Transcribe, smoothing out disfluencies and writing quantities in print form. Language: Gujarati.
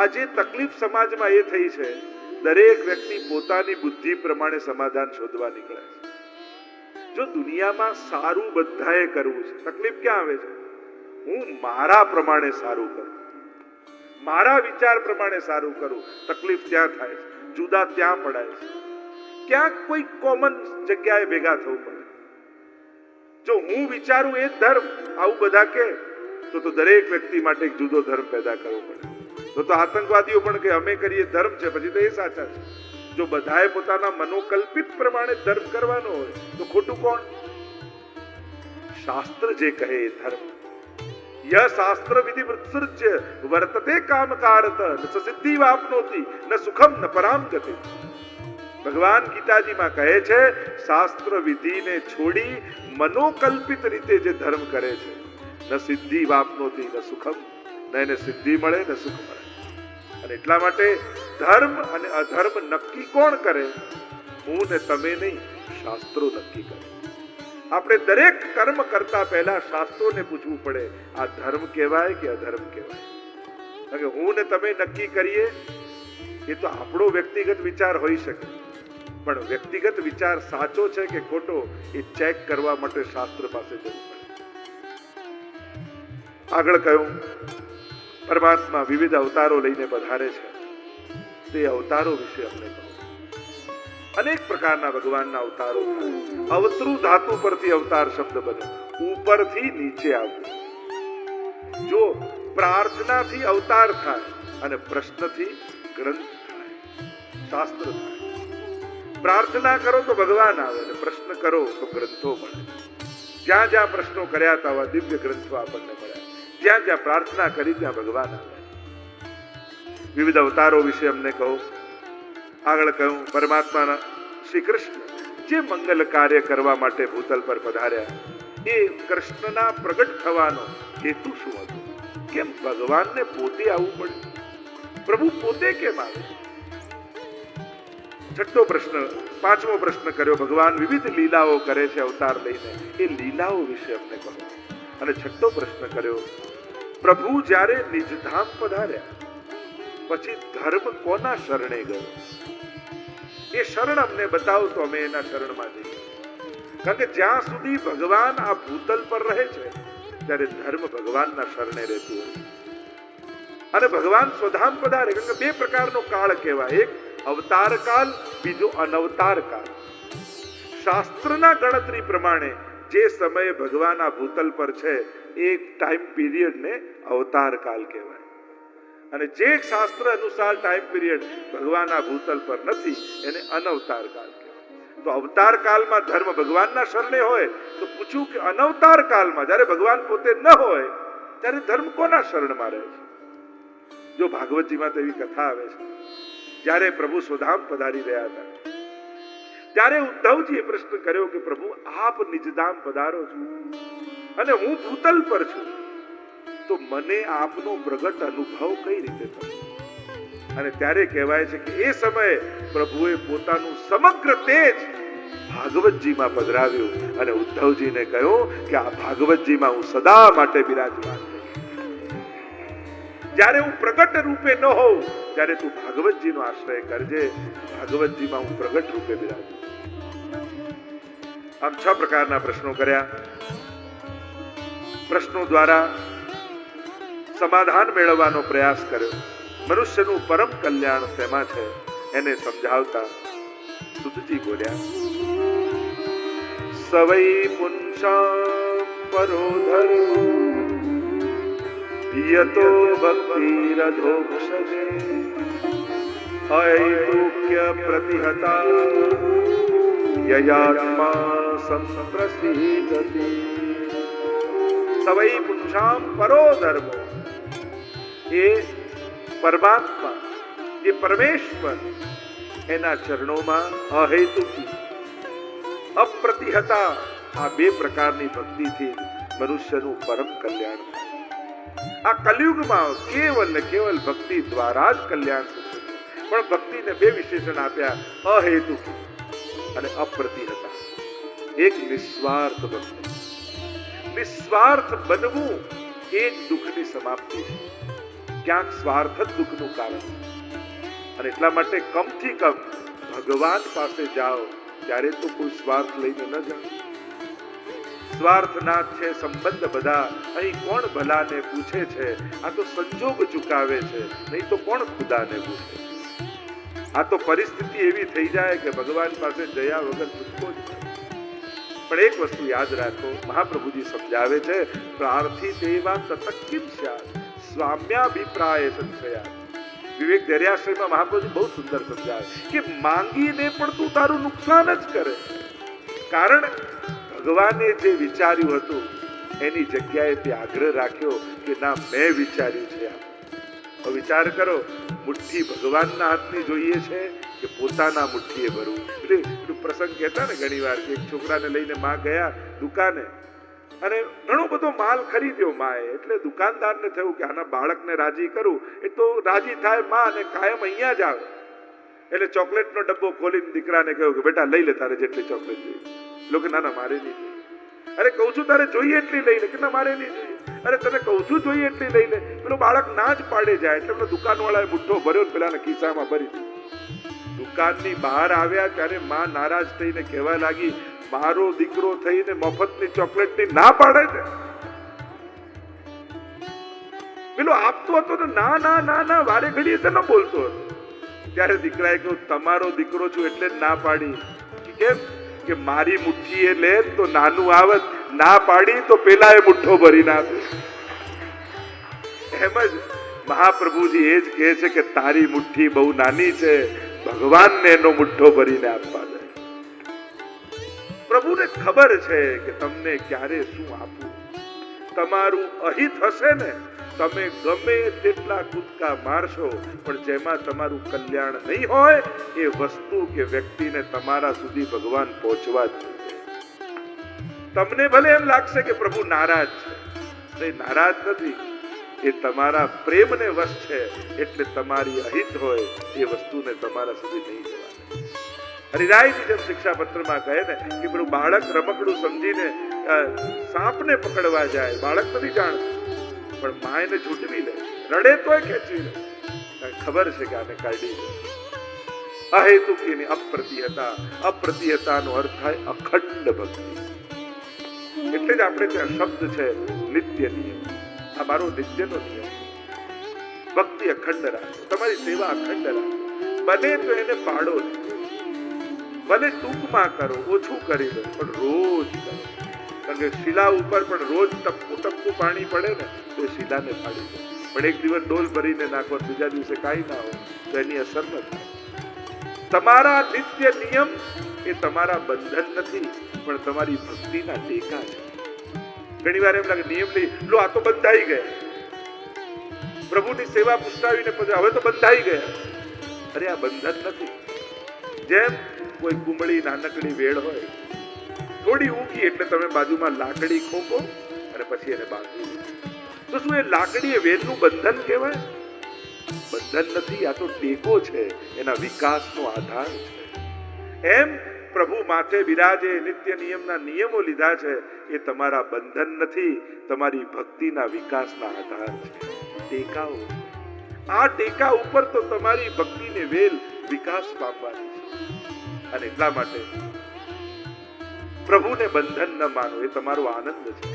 આજે તકલીફ સમાજમાં એ થઈ છે, દરેક વ્યક્તિ પોતાની બુદ્ધિ પ્રમાણે સમાધાન શોધવા નીકળે છે. જો દુનિયામાં સારું બધાએ કરવું છે, તકલીફ ક્યાં આવે છે? હું મારા પ્રમાણે સારું કરું, મારા વિચાર પ્રમાણે સારું કરું, તકલીફ ત્યાં થાય છે, જુદા ત્યાં પડાય છે. ક્યાંક કોઈ કોમન જગ્યાએ ભેગા થવું પડે. જો હું વિચારું એ ધર્મ, આવું બધા કે તો દરેક વ્યક્તિ માટે એક જુદો ધર્મ પેદા કરવો પડે. તો આતંકવાદીઓ પણ કે અમે કરીએ ધર્મ છે, પછી તો એ સાચા છે. જો બધાએ પોતાના મનોકલ્પિત પ્રમાણે ધર્મ કરવાનો હોય તો ખોટું કોણ? શાસ્ત્ર જે કહે એ ધર્મ. ય શાસ્ત્ર વિધિ વૃત્સૃજ્ય વર્તતે કામકારત ન સિદ્ધિ વાપનોતિ ન સુખમ ન પરામ ગતિ. ભગવાન ગીતાજીમાં કહે છે, શાસ્ત્ર વિધિને છોડી મનોકલ્પિત રીતે જે ધર્મ કરે છે, ન સિદ્ધિ વાપનોતિ ન સુખમ, ન એને સિદ્ધિ મળે ન સુખ મળે. અને એટલા માટે ધર્મ અને અધર્મ નક્કી કોણ કરે? હું ને તમે નહીં, શાસ્ત્રો નક્કી કરે. આપણે દરેક કર્મ કરતા પહેલા શાસ્ત્રોને પૂછવું પડે, આ ધર્મ કહેવાય કે અધર્મ કહેવાય? કારણ કે હું ને તમે નક્કી કરીએ એ તો આપણો વ્યક્તિગત વિચાર હોઈ શકે, પણ વ્યક્તિગત વિચાર સાચો છે કે ખોટો એ ચેક કરવા માટે શાસ્ત્ર પાસે જવું પડે. આગળ કહ્યું, પરમાત્મા વિવિધ અવતારો લઈને પધારે છે. તે અવતારો વિશે અમને કહો. અનેક પ્રકારના ભગવાનના અવતારો થાય. અવતરુ ધાતુ પરથી અવતાર શબ્દ બને, ઉપરથી નીચે આવવું. જો પ્રાર્થનાથી અવતાર થાય અને પ્રશ્નથી ગ્રંથ થાય, શાસ્ત્ર થાય. પ્રાર્થના કરો તો ભગવાન આવે અને પ્રશ્ન કરો તો ગ્રંથો મળે. જ્યાં જ્યાં પ્રશ્નો કર્યા હતા આવા દિવ્ય ગ્રંથો આપણને મળ્યા. જ્યાં જ્યાં પ્રાર્થના કરી ત્યાં ભગવાન આવે. વિવિધ અવતારો વિશે અમને કહો. આગળ કહ્યું, પરમાત્માના શ્રી કૃષ્ણ જે મંગલ કાર્ય કરવા માટે ભૂતલ પર પધાર્યા, એ કૃષ્ણના પ્રગટ થવાનો હેતુ શું હતો? કેમ ભગવાનને પોતે આવવું પડ્યું? પ્રભુ પોતે કેમ આવે? છઠ્ઠો પ્રશ્ન, પાંચમો પ્રશ્ન કર્યો, ભગવાન વિવિધ લીલાઓ કરે છે અવતાર લઈને, એ લીલાઓ વિશે અમને કહો. અને છઠ્ઠો પ્રશ્ન કર્યો, પ્રભુ જ્યારે નિજધામ પધાર્યા પછી ધર્મ કોના શરણે ગયો? એ શરણ અમને બતાવો તો અમે એના શરણમાં જઈએ. કારણ કે જ્યાં સુધી ભગવાન આ ભૂતલ પર રહે છે ત્યારે ધર્મ ભગવાનના શરણે રહેતું હોય. અને ભગવાન સ્વધામ પધારે, કારણ કે બે પ્રકારનો કાળ કહેવાય, એક અવતાર કાળ, બીજો અનવતાર કાળ. શાસ્ત્રના ગણતરી પ્રમાણે જે સમયે ભગવાન આ ભૂતલ પર છે એ ટાઈમ પીરિયડને અવતાર કાળ કહેવાય. અને જે શાસ્ત્ર અનુસાર ટાઈમ પીરિયડ ભગવાન આ ભૂતલ પર નથી એને અનવતાર કાળ કહેવાય. તો અવતાર કાળમાં ધર્મ ભગવાનના શરણે હોય તો પૂછ્યું કે અનવતાર કાળમાં જ્યારે ભગવાન પોતે ન હોય ત્યારે ધર્મ કોના શરણમાં રહે છે? જો ભાગવતજીમાં તો એવી કથા આવે છે, જ્યારે પ્રભુ સ્વધામ પધારી રહ્યા હતા ત્યારે ઉદ્ધવજીએ પ્રશ્ન કર્યો કે પ્રભુ આપ નિજધામ પધારો છો અને હું ભૂતલ પર છું, તો મને આપનો પ્રગટ અનુભવ કઈ રીતે થયો? અને ત્યારે કહેવાય છે કે એ સમયે પ્રભુએ પોતાનું સમગ્ર તેજ ભાગવતજીમાં પધરાવ્યું અને ઉદ્ધવજીને કહ્યું કે આ ભાગવતજીમાં હું સદા માટે બિરાજમાન છું. જ્યારે હું પ્રગટ રૂપે ન હોઉં ત્યારે તું ભાગવતજીનો આશ્રય કરજે, ભાગવતજીમાં હું પ્રગટ રૂપે બિરાજું. આમ 6 પ્રકારના પ્રશ્નો કર્યા. પ્રશ્નો દ્વારા સમાધાન મેળવવાનો પ્રયાસ કર્યો. મનુષ્યનું પરમ કલ્યાણ શેમાં છે એને સમજાવતા સુતજી બોલ્યા, સવૈ પુંસામ પરો ધર્મો યતો ભક્તિરધોક્ષજે અયૈતુક્ય પ્રતિહતા યયાત્મા સંપ્રસિદ્ધતિ. સવૈ પુંસામ પરો ધર્મો, એ પરમાત્મા, એ પરમેશ્વર, એના ચરણોમાં અહેતુકી અપ્રતિહતા આ બે પ્રકારની ભક્તિથી મનુષ્યનું પરમ કલ્યાણ થાય. આ કલયુગમાં કેવલ ને કેવલ ભક્તિ દ્વારા જ કલ્યાણ થશે. પણ ભક્તિને બે વિશેષણ આપ્યા, અહેતુકી અને અપ્રતિહતા. એક નિસ્વાર્થ ભક્તિ. નિસ્વાર્થ બનવું એ જ દુઃખની સમાપ્તિ છે. ક્યાંક સ્વાર્થ જ દુઃખનું કારણ છે. અને એટલા માટે કમથી કમ ભગવાન પાસે જાઓ ત્યારે તો કોઈ સ્વાર્થ લઈને ન જાઓ. સ્વાર્થનાથ છે સંબંધ બધા, અહીં કોણ ભલાને પૂછે છે, આ તો સંજોગ ચુકાવે છે, નહીં તો કોણ ખુદાને પૂછે. આ તો પરિસ્થિતિ એવી થઈ જાય કે ભગવાન પાસે જયા વગર છૂટકો જ નથી. પણ એક વસ્તુ યાદ રાખો, મહાપ્રભુજી સમજાવે છે, પ્રાર્થી દેવા તતકિમ સ્યાત સ્વામ્યાભિપ્રાય સંશયા. વિવેક દરિયાશ્રયમાં મહાપ્રભુજી બહુ સુંદર સમજાવે કે માંગીને પણ તું તારું નુકસાન જ કરે. કારણ ભગવાને જે વિચાર્યું હતું એની જગ્યાએ તે આગ્રહ રાખ્યો કે ના, મેં વિચાર્યું છે. તો વિચાર કરો, મુઠ્ઠી ભગવાનના હાથની જોઈએ છે કે પોતાના મુઠ્ઠીએ ભરવું. એટલે પ્રસંગ કહેતા ને ઘણી વાર કે એક છોકરાને લઈને માં ગયા દુકાને અને ઘણો બધો માલ ખરીદ્યો માએ. એટલે દુકાનદારને થયું કે આના બાળકને રાજી કરું એ તો રાજી થાય માં અને કાયમ અહીંયા જ આવે. એટલે ચોકલેટનો ડબ્બો ખોલીને દીકરાને કહ્યું કે બેટા લઈ લે તારે જેટલી ચોકલેટ જોઈએ. લોકો ના ના મારે નહીં જોઈએ. અરે કહું છું તારે જોઈએ એટલી લઈ લે. કે ના મારે નહીં જોઈએ. અરે તને કહું છું જોઈએ એટલી લઈ લે. પેલો બાળક ના જ પાડે જાય. એટલે પેલો દુકાનવાળાએ મુઠ્ઠો ભર્યો પેલાના ખિસ્સામાં ભરી દીધો. દુકાનની બહાર આવ્યા ત્યારે માં નારાજ થઈને કહેવા લાગી, મારો દીકરો થઈને મફતની ચોકલેટની ના પાડે છે. પેલો આપતો હતો તો ના ના ના ના વારે ઘડીએ ન બોલતો હતો. ત્યારે દીકરાએ કહ્યું, તમારો દીકરો છું એટલે જ ના પાડી. કેમ કે મારી મુઠ્ઠી એ લે તો નાનું આવત, ના પાડી તો પેલા એ મુઠ્ઠો ભરી નાખે. એમ જ મહાપ્રભુજી એ જ કહે છે કે તારી મુઠ્ઠી બહુ નાની છે, ભગવાનને એનો મુઠ્ઠો ભરીને આપવા દે. પ્રભુને ખબર છે કે તમને ક્યારે શું આપવું. તમારું અહિત હશે ને, તમે ગમે તેટલા કૂદકા મારશો, પણ જેમાં તમારું કલ્યાણ નહીં હોય એ વસ્તુ કે વ્યક્તિને તમારા સુધી ભગવાન પહોંચવા જ નથી. તમને ભલે એમ લાગશે કે પ્રભુ નારાજ છે, નારાજ નથી. એ તમારા પ્રેમને વશ છે. એટલે તમારી અહિત હોય એ વસ્તુને તમારા સુધી નહીં જવા. હરિરાયજી જેમ શિક્ષા પત્રમાં કહે ને કે પેલું બાળક રમકડું સમજીને સાપને પકડવા જાય. બાળક નથી જાણતું, પણ માં એને છૂટવી લે, રડે તોય ખેંચી લે. ખબર છે કે આને કાઢી લે. અહેતુકીની અપ્રતિહતા. અપ્રતિહતાનો અર્થ થાય અખંડ ભક્તિ. એટલે જ આપણે ત્યાં શબ્દ છે નિત્ય નિયમ. આ મારો નિત્યનો નિયમ. ભક્તિ અખંડ રાખો, તમારી સેવા અખંડ રાખો. બને તો એને પાડો. ભલે ટૂંકમાં કરો, ઓછું કરી લો, પણ રોજ કરો. કારણ કે શિલા ઉપર પણ રોજ ટપકું ટપકું પાણી પડે ને તો શિલાને ફાડી દે. પણ એક દિવસ ડોલ ભરીને નાખો, બીજા દિવસે કાંઈ ના હોય તો એની અસર ન થાય. તમારા નિત્ય નિયમ એ તમારા બંધન નથી, પણ તમારી ભક્તિના ટેકા છે. ઘણી વાર એમ લાગે નિયમ લઈ લો, આ તો બંધાઈ ગયા. પ્રભુની સેવા પુષ્ટાવીને પછી હવે તો બંધાઈ ગયા. અરે આ બંધન નથી. જેમ કોઈ કુમળી નાનકડી વેળ હોય, થોડી ઊંઘી એટલે તમે બાજુમાં લાકડી ખોકો અને પછી એને બાંધી. તો શું એ લાકડી એ વેલનું બંધન કહેવાય? બંધન નથી, આ તો ટેકો છે, એના વિકાસનો આધાર છે. એમ પ્રભુ માથે બિરાજે, નિત્ય નિયમના નિયમો લીધા છે, એ તમારા બંધન નથી, તમારી ભક્તિના વિકાસના આધાર છે, ટેકાઓ. આ ટેકા ઉપર તો તમારી ભક્તિને વેલ વિકાસ પામવાની છે. અને એટલા માટે પ્રભુને બંધન ન માનો, એ તમારો આનંદ છે.